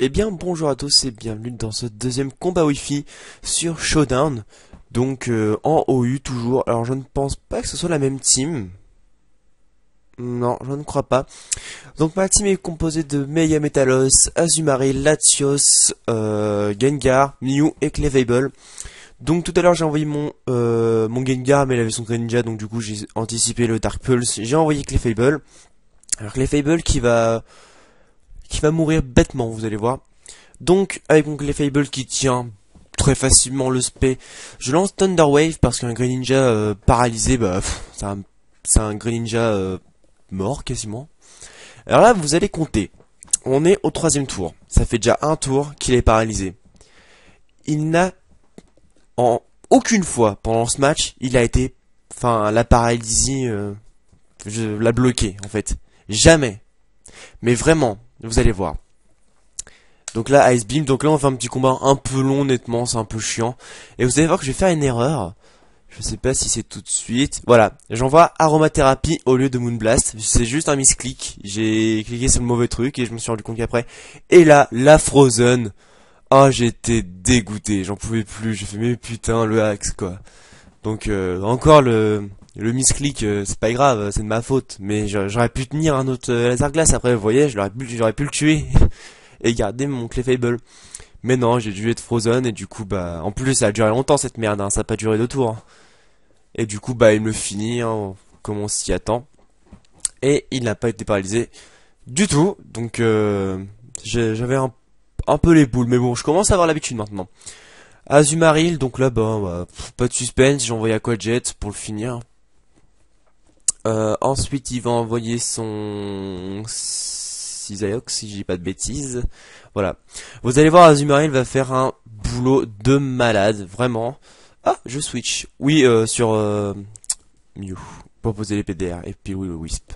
Eh bien bonjour à tous et bienvenue dans ce deuxième combat Wi-Fi sur Showdown. Donc en OU toujours. Alors je ne pense pas que ce soit la même team. Non, je ne crois pas. Donc ma team est composée de Meia Metalos, Azumarill, Latios, Gengar, Mew et Clefable. Donc tout à l'heure j'ai envoyé mon Gengar mais il avait son Greninja, donc du coup j'ai anticipé le Dark Pulse. J'ai envoyé Clefable. Alors Clefable qui va mourir bêtement, vous allez voir. Donc avec mon Clefable qui tient très facilement le spé, je lance Thunder Wave parce qu'un Greninja paralysé, c'est un Greninja mort quasiment. Alors là vous allez compter. On est au 3e tour. Ça fait déjà un tour qu'il est paralysé. Il n'a en aucune fois pendant ce match, il a été, la paralysie, je l'a bloqué en fait. Jamais. Mais vraiment, vous allez voir. Donc là, Ice Beam, donc là on fait un petit combat un peu long, honnêtement, c'est un peu chiant. Et vous allez voir que je vais faire une erreur. Je sais pas si c'est tout de suite. Voilà, j'envoie Aromathérapie au lieu de Moonblast. C'est juste un misclick. J'ai cliqué sur le mauvais truc et je me suis rendu compte qu'après. Et là, la Frozen. Ah, j'étais dégoûté, j'en pouvais plus. J'ai fait mais putain, le axe quoi. Donc encore le misclick, c'est pas grave, c'est de ma faute. Mais j'aurais pu tenir un autre laser glace après, vous voyez, j'aurais pu le tuer. Et garder mon Clefable. Mais non, j'ai dû être Frozen et du coup en plus ça a duré longtemps cette merde, hein, ça a pas duré 2 tours. Hein. Et du coup il me finit, hein, comme on s'y attend. Et il n'a pas été paralysé du tout, donc j'avais un peu les boules, mais bon, je commence à avoir l'habitude maintenant. Azumarill, donc là pas de suspense, j'ai envoyé Aquajet pour le finir. Ensuite il va envoyer son Cisaiox, si je dis pas de bêtises. Voilà. Vous allez voir, Azumarill va faire un boulot de malade, vraiment. Ah, je switch. Oui, sur Mew. Pour poser les PDR. Et puis oui, le Wisp.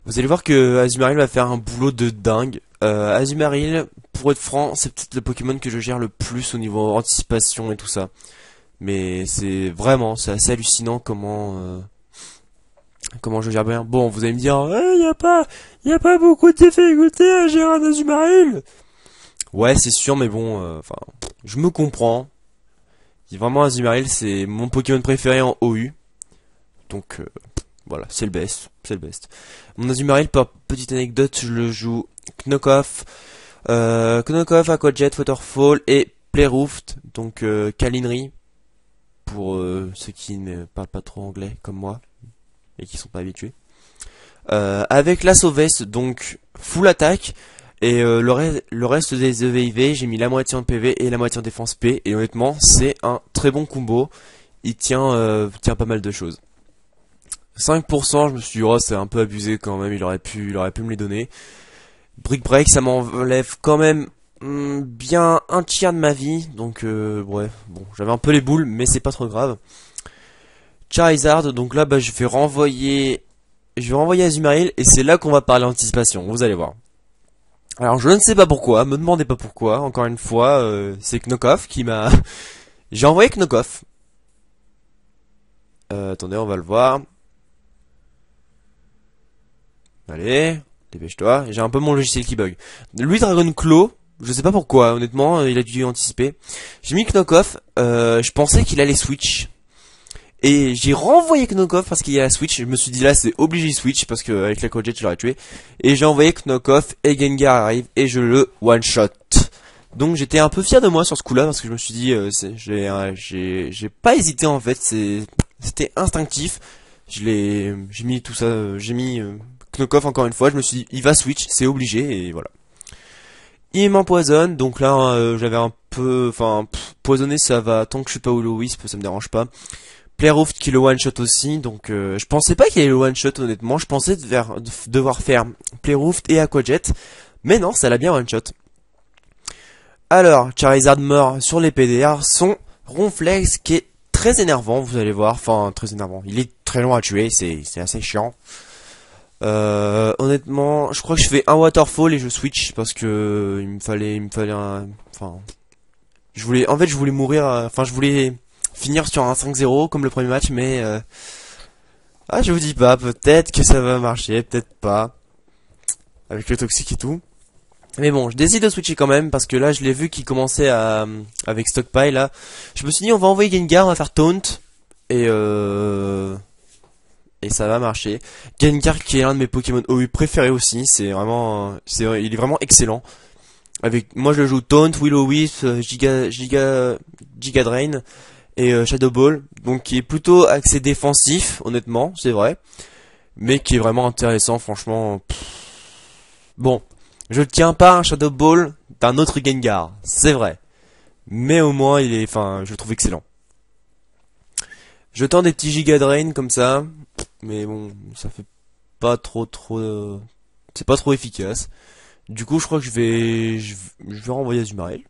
Vous allez voir que Azumarill va faire un boulot de dingue. Azumarill, pour être franc, c'est peut-être le Pokémon que je gère le plus au niveau anticipation et tout ça. Mais c'est assez hallucinant comment je gère bien. Bon, vous allez me dire, y a pas beaucoup de difficultés à gérer un Azumarill. Ouais, c'est sûr, mais bon, je me comprends. Vraiment, Azumarill, c'est mon Pokémon préféré en OU. Donc, voilà, c'est le best. Mon Azumarill, par petite anecdote, je le joue Knockoff, Aquajet, Waterfall et Playroofed. Donc, câlinerie. Pour ceux qui ne parlent pas trop anglais, comme moi. Et qui sont pas habitués. Avec l'assaut veste, donc full attaque. Et le reste des EVIV, j'ai mis la moitié en PV et la moitié en défense P. Et honnêtement, c'est un très bon combo. Il tient pas mal de choses. 5%, je me suis dit, oh, c'est un peu abusé quand même, il aurait pu me les donner. Brick Break, ça m'enlève quand même bien un tiers de ma vie. Donc, bref, bon, j'avais un peu les boules, mais c'est pas trop grave. Charizard, donc là, je vais renvoyer Azumarill, et c'est là qu'on va parler anticipation, vous allez voir. Alors je ne sais pas pourquoi, me demandez pas pourquoi, encore une fois, c'est Knockoff qui m'a... J'ai envoyé Knockoff. Attendez, on va le voir. Allez, dépêche-toi, j'ai un peu mon logiciel qui bug. Lui, Dragon Claw, je sais pas pourquoi, honnêtement, il a dû anticiper. J'ai mis Knockoff, je pensais qu'il allait switch. Et j'ai renvoyé Knockoff parce qu'il y a la switch. Je me suis dit là c'est obligé switch parce que avec la Cojet je l'aurais tué. Et j'ai envoyé Knockoff et Gengar arrive et je le one shot. Donc j'étais un peu fier de moi sur ce coup là parce que je me suis dit j'ai pas hésité en fait, c'était instinctif. J'ai mis tout ça, j'ai mis Knockoff encore une fois, je me suis dit il va switch, c'est obligé et voilà. Il m'empoisonne, donc là j'avais un peu, poisonner ça va, tant que je suis pas au Wisp ça me dérange pas. Playroofed qui le one shot aussi, donc je pensais pas qu'il y ait le one shot honnêtement, je pensais devoir faire Playroofed et Aquajet, mais non, ça l'a bien one shot. Alors, Charizard meurt sur les PDR, son Ronflex qui est très énervant, vous allez voir, très énervant, il est très long à tuer, c'est assez chiant. Honnêtement, je crois que je fais un Waterfall et je switch parce que il me fallait je voulais mourir, je voulais finir sur un 5-0 comme le premier match, mais je vous dis pas, peut-être que ça va marcher, peut-être pas, avec le toxique et tout. Mais bon, je décide de switcher quand même parce que là je l'ai vu qu'il commençait à avec Stockpile là. Je me suis dit on va envoyer Gengar, on va faire Taunt et ça va marcher. Gengar qui est l'un de mes Pokémon OU préférés aussi, il est vraiment excellent. Avec moi je le joue Taunt, Will-O-Wisp, Giga Drain et Shadow Ball, donc qui est plutôt axé défensif honnêtement, c'est vrai, mais qui est vraiment intéressant franchement. Bon, je tiens pas un Shadow Ball d'un autre Gengar, c'est vrai. Mais au moins, je le trouve excellent. Je tends des petits Giga Drain comme ça, mais bon, ça fait pas c'est pas trop efficace. Du coup, je crois que je vais renvoyer Azumarill.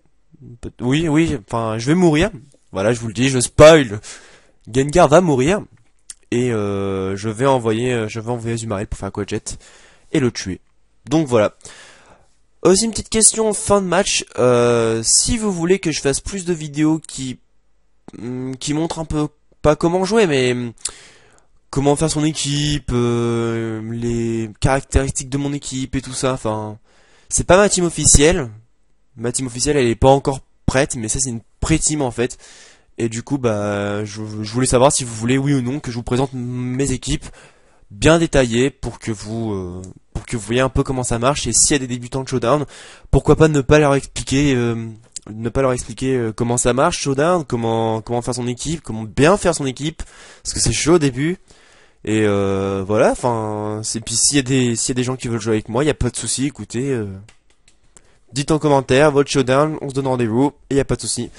Oui, oui, enfin, je vais mourir. Voilà, je vous le dis, je spoil. Gengar va mourir et je vais envoyer Azumarill pour faire Quadjet et le tuer. Donc voilà. Aussi une petite question en fin de match, si vous voulez que je fasse plus de vidéos qui montrent un peu, pas comment jouer, mais comment faire son équipe, les caractéristiques de mon équipe et tout ça, enfin, c'est pas ma team officielle. Ma team officielle elle est pas encore prête, mais ça c'est une pré-team en fait. Et du coup bah je voulais savoir si vous voulez oui ou non que je vous présente mes équipes bien détaillées pour que vous voyez un peu comment ça marche, et s'il y a des débutants de Showdown, pourquoi pas ne pas leur expliquer comment ça marche Showdown, comment faire son équipe, comment bien faire son équipe, parce que c'est chaud au début. Et voilà, enfin, puis s'il y a des gens qui veulent jouer avec moi, il y a pas de souci. Écoutez, dites en commentaire votre Showdown, on se donne rendez-vous et y a pas de souci.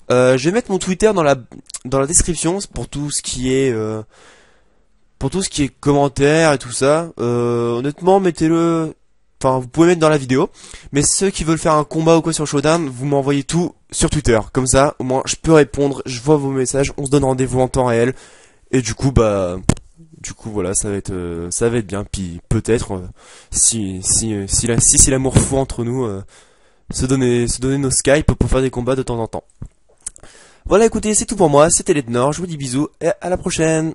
Je vais mettre mon Twitter dans la description pour tout ce qui est commentaires et tout ça. Honnêtement, mettez-le. Enfin, vous pouvez mettre dans la vidéo. Mais ceux qui veulent faire un combat ou quoi sur Showdown, vous m'envoyez tout sur Twitter. Comme ça, au moins, je peux répondre. Je vois vos messages. On se donne rendez-vous en temps réel. Et du coup, voilà, ça va être bien. Puis peut-être, si c'est l'amour fou entre nous, se donner nos Skype pour faire des combats de temps en temps. Voilà, écoutez, c'est tout pour moi. C'était Letnor. Je vous dis bisous et à la prochaine.